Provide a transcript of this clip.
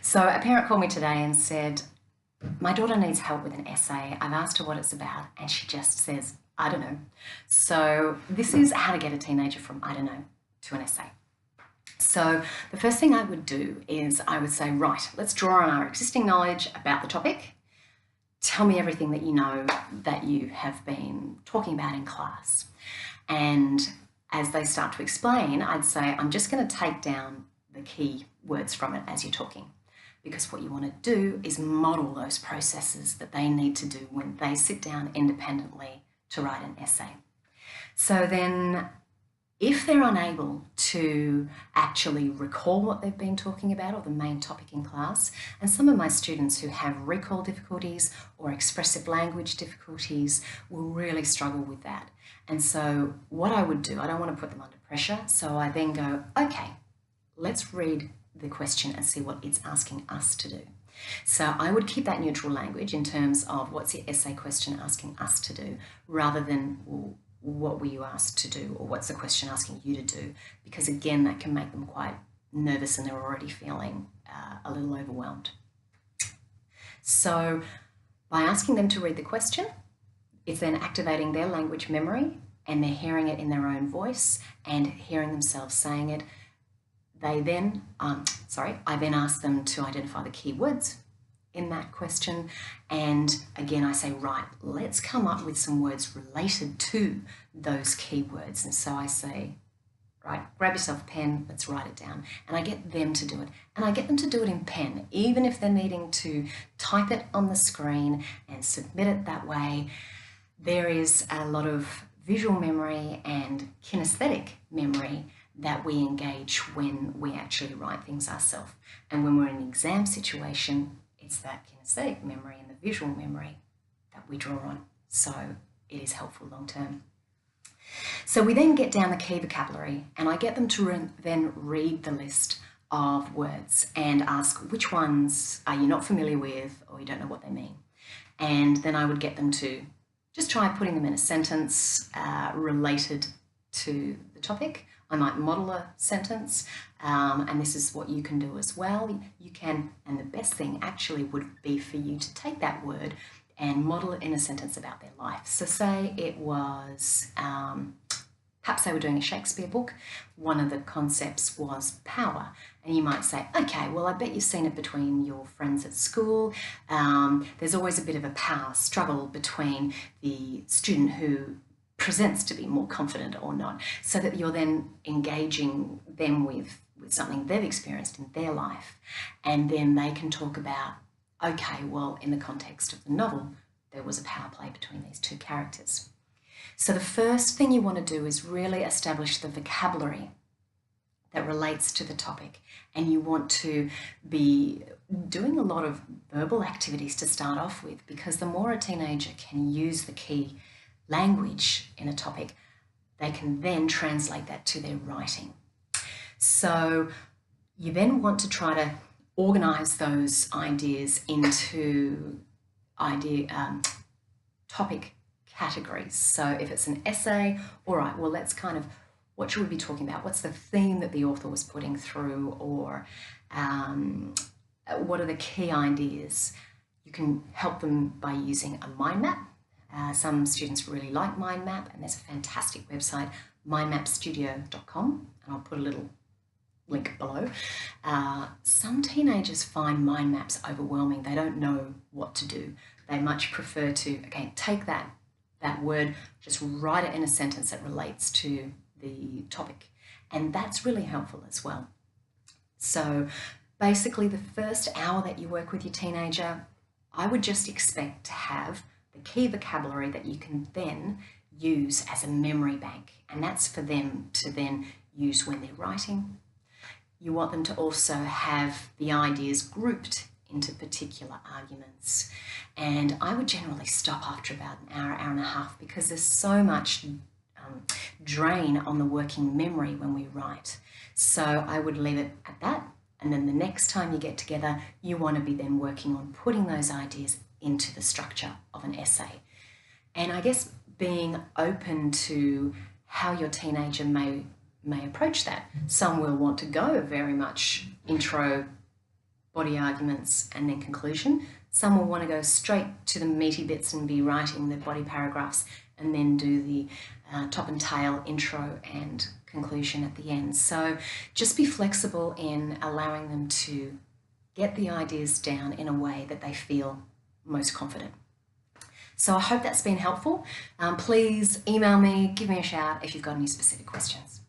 So a parent called me today and said, my daughter needs help with an essay. I've asked her what it's about and she just says, I don't know. So this is how to get a teenager from I don't know to an essay. So the first thing I would do is I would say, right, let's draw on our existing knowledge about the topic. Tell me everything that you know that you have been talking about in class. And as they start to explain, I'd say, I'm just going to take down the key words from it as you're talking. Because what you want to do is model those processes that they need to do when they sit down independently to write an essay. So then if they're unable to actually recall what they've been talking about or the main topic in class, and some of my students who have recall difficulties or expressive language difficulties will really struggle with that. And so what I would do, I don't want to put them under pressure, so I then go, okay, let's read the question and see what it's asking us to do. So I would keep that neutral language in terms of what's the essay question asking us to do, rather than, well, what were you asked to do, or what's the question asking you to do, because again that can make them quite nervous and they're already feeling a little overwhelmed. So by asking them to read the question, it's then activating their language memory and they're hearing it in their own voice and hearing themselves saying it. I then ask them to identify the key words in that question, and again I say, right, let's come up with some words related to those key words. And so I say, right, grab yourself a pen, let's write it down. And I get them to do it, and I get them to do it in pen, even if they're needing to type it on the screen and submit it that way. There is a lot of visual memory and kinesthetic memory that we engage when we actually write things ourselves. And when we're in an exam situation, it's that kinesthetic memory and the visual memory that we draw on. So it is helpful long term. So we then get down the key vocabulary, and I get them to then read the list of words and ask which ones are you not familiar with or you don't know what they mean. And then I would get them to just try putting them in a sentence related to the topic. I might model a sentence, and this is what you can do as well. You can, and the best thing actually would be for you to take that word and model it in a sentence about their life. So say it was, perhaps they were doing a Shakespeare book. One of the concepts was power. And you might say, okay, well, I bet you've seen it between your friends at school. There's always a bit of a power struggle between the student who presents to be more confident or not, so that you're then engaging them with something they've experienced in their life. And then they can talk about, okay, well, in the context of the novel, there was a power play between these two characters. So the first thing you want to do is really establish the vocabulary that relates to the topic. And you want to be doing a lot of verbal activities to start off with, because the more a teenager can use the key language in a topic, they can then translate that to their writing. So you then want to try to organise those ideas into topic categories. So if it's an essay, all right, well, let's kind of, what should we be talking about? What's the theme that the author was putting through, or what are the key ideas? You can help them by using a mind map. Some students really like mind map, and there's a fantastic website, mindmapstudio.com, and I'll put a little link below. Some teenagers find mind maps overwhelming. They don't know what to do. They much prefer to, again, take that word, just write it in a sentence that relates to the topic. And that's really helpful as well. So basically the first hour that you work with your teenager, I would just expect to have the key vocabulary that you can then use as a memory bank. And that's for them to then use when they're writing. You want them to also have the ideas grouped into particular arguments. And I would generally stop after about an hour, hour and a half, because there's so much drain on the working memory when we write. So I would leave it at that. And then the next time you get together, you want to be then working on putting those ideas into the structure of an essay. And I guess being open to how your teenager may approach that. Some will want to go very much intro body arguments, and then conclusion. Some will want to go straight to the meaty bits and be writing the body paragraphs and then do the top and tail intro and conclusion at the end. So just be flexible in allowing them to get the ideas down in a way that they feel most confident. So I hope that's been helpful. Please email me, give me a shout if you've got any specific questions.